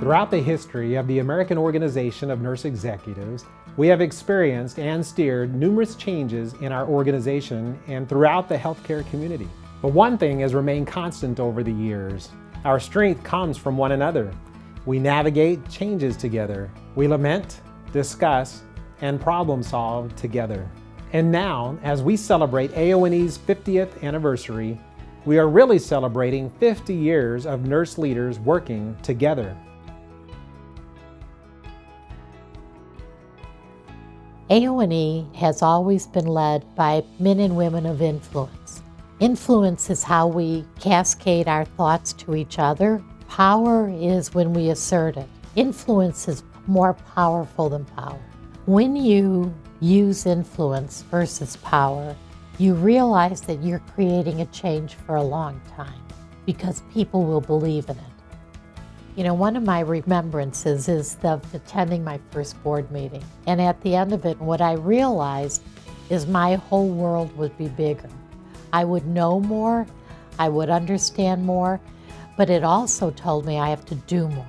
Throughout the history of the American Organization of Nurse Executives, we have experienced and steered numerous changes in our organization and throughout the healthcare community. But one thing has remained constant over the years. Our strength comes from one another. We navigate changes together. We lament, discuss, and problem solve together. And now, as we celebrate AONE's 50th anniversary, we are really celebrating 50 years of nurse leaders working together. AONE has always been led by men and women of influence. Influence is how we cascade our thoughts to each other. Power is when we assert it. Influence is more powerful than power. When you use influence versus power, you realize that you're creating a change for a long time because people will believe in it. You know, one of my remembrances is of attending my first board meeting. And at the end of it, what I realized is my whole world would be bigger. I would know more, I would understand more, but it also told me I have to do more.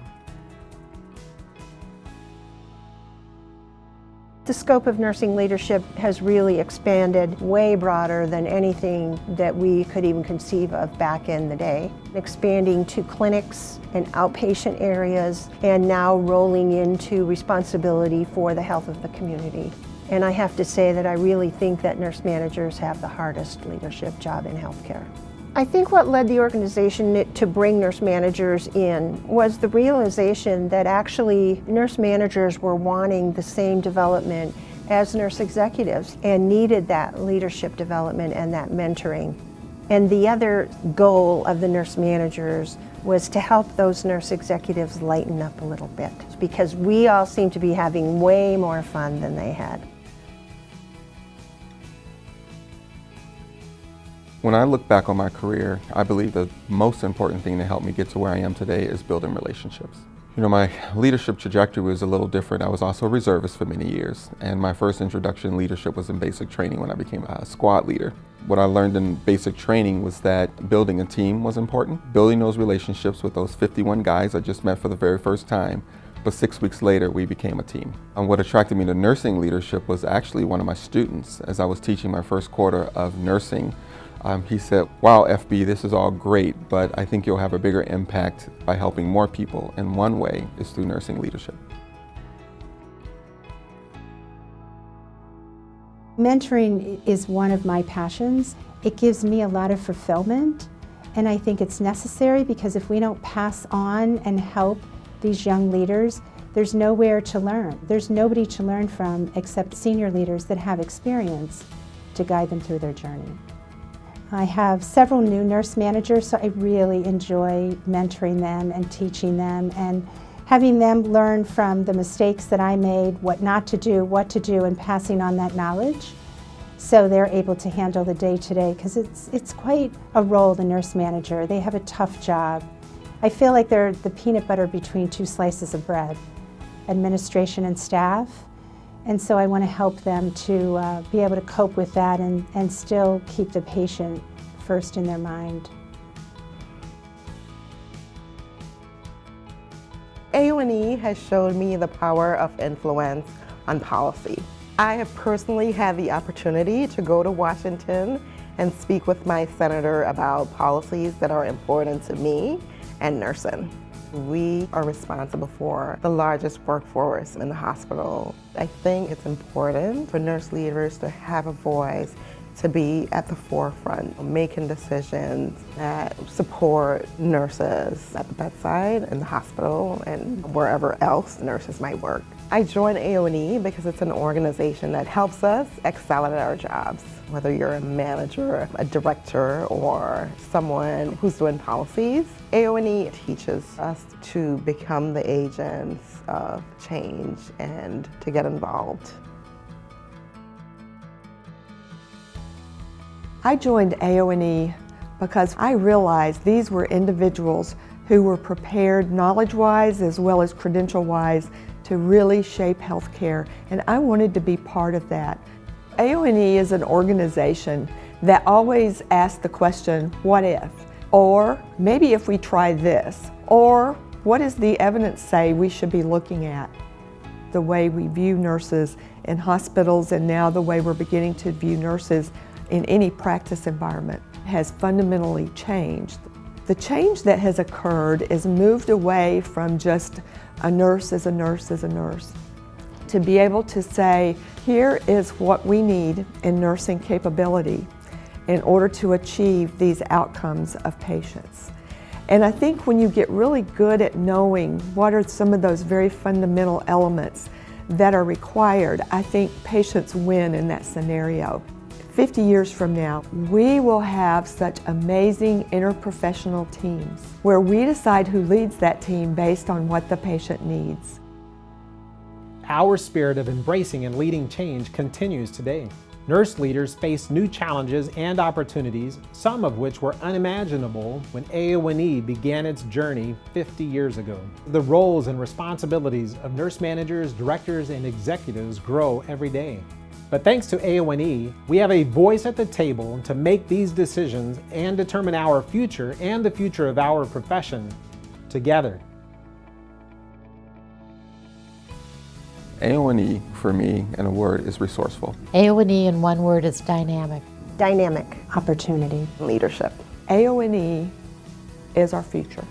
The scope of nursing leadership has really expanded way broader than anything that we could even conceive of back in the day. Expanding to clinics and outpatient areas, and now rolling into responsibility for the health of the community. And I have to say that I really think that nurse managers have the hardest leadership job in healthcare. I think what led the organization to bring nurse managers in was the realization that actually nurse managers were wanting the same development as nurse executives and needed that leadership development and that mentoring. And the other goal of the nurse managers was to help those nurse executives lighten up a little bit, because we all seemed to be having way more fun than they had. When I look back on my career, I believe the most important thing to help me get to where I am today is building relationships. You know, my leadership trajectory was a little different. I was also a reservist for many years, and my first introduction in leadership was in basic training when I became a squad leader. What I learned in basic training was that building a team was important, building those relationships with those 51 guys I just met for the very first time, but 6 weeks later we became a team. And what attracted me to nursing leadership was actually one of my students. As I was teaching my first quarter of nursing, he said, "Wow, FB, this is all great, but I think you'll have a bigger impact by helping more people, and one way is through nursing leadership." Mentoring is one of my passions. It gives me a lot of fulfillment, and I think it's necessary because if we don't pass on and help these young leaders, there's nowhere to learn. There's nobody to learn from except senior leaders that have experience to guide them through their journey. I have several new nurse managers, so I really enjoy mentoring them and teaching them and having them learn from the mistakes that I made, what not to do, what to do, and passing on that knowledge so they're able to handle the day-to-day, because it's quite a role, the nurse manager. They have a tough job. I feel like they're the peanut butter between two slices of bread, administration and staff. And so I want to help them to be able to cope with that and still keep the patient first in their mind. AONE has showed me the power of influence on policy. I have personally had the opportunity to go to Washington and speak with my senator about policies that are important to me and nursing. We are responsible for the largest workforce in the hospital. I think it's important for nurse leaders to have a voice, to be at the forefront, making decisions that support nurses at the bedside, in the hospital, and wherever else nurses might work. I joined AONE because it's an organization that helps us excel at our jobs. Whether you're a manager, a director, or someone who's doing policies, AONE teaches us to become the agents of change and to get involved. I joined AONE because I realized these were individuals who were prepared knowledge-wise as well as credential-wise to really shape healthcare, and I wanted to be part of that. AONE is an organization that always asks the question, what if? Or maybe if we try this? Or What does the evidence say we should be looking at? The way we view nurses in hospitals and now the way we're beginning to view nurses in any practice environment has fundamentally changed. The change that has occurred is moved away from just a nurse is a nurse is a nurse, to be able to say, here is what we need in nursing capability in order to achieve these outcomes of patients. And I think when you get really good at knowing what are some of those very fundamental elements that are required, I think patients win in that scenario. 50 years from now, we will have such amazing interprofessional teams where we decide who leads that team based on what the patient needs. Our spirit of embracing and leading change continues today. Nurse leaders face new challenges and opportunities, some of which were unimaginable when AONE began its journey 50 years ago. The roles and responsibilities of nurse managers, directors, and executives grow every day. But thanks to AONE, we have a voice at the table to make these decisions and determine our future and the future of our profession together. AONE, for me, in a word, is resourceful. AONE in one word is dynamic. Dynamic. Opportunity. Leadership. AONE is our future.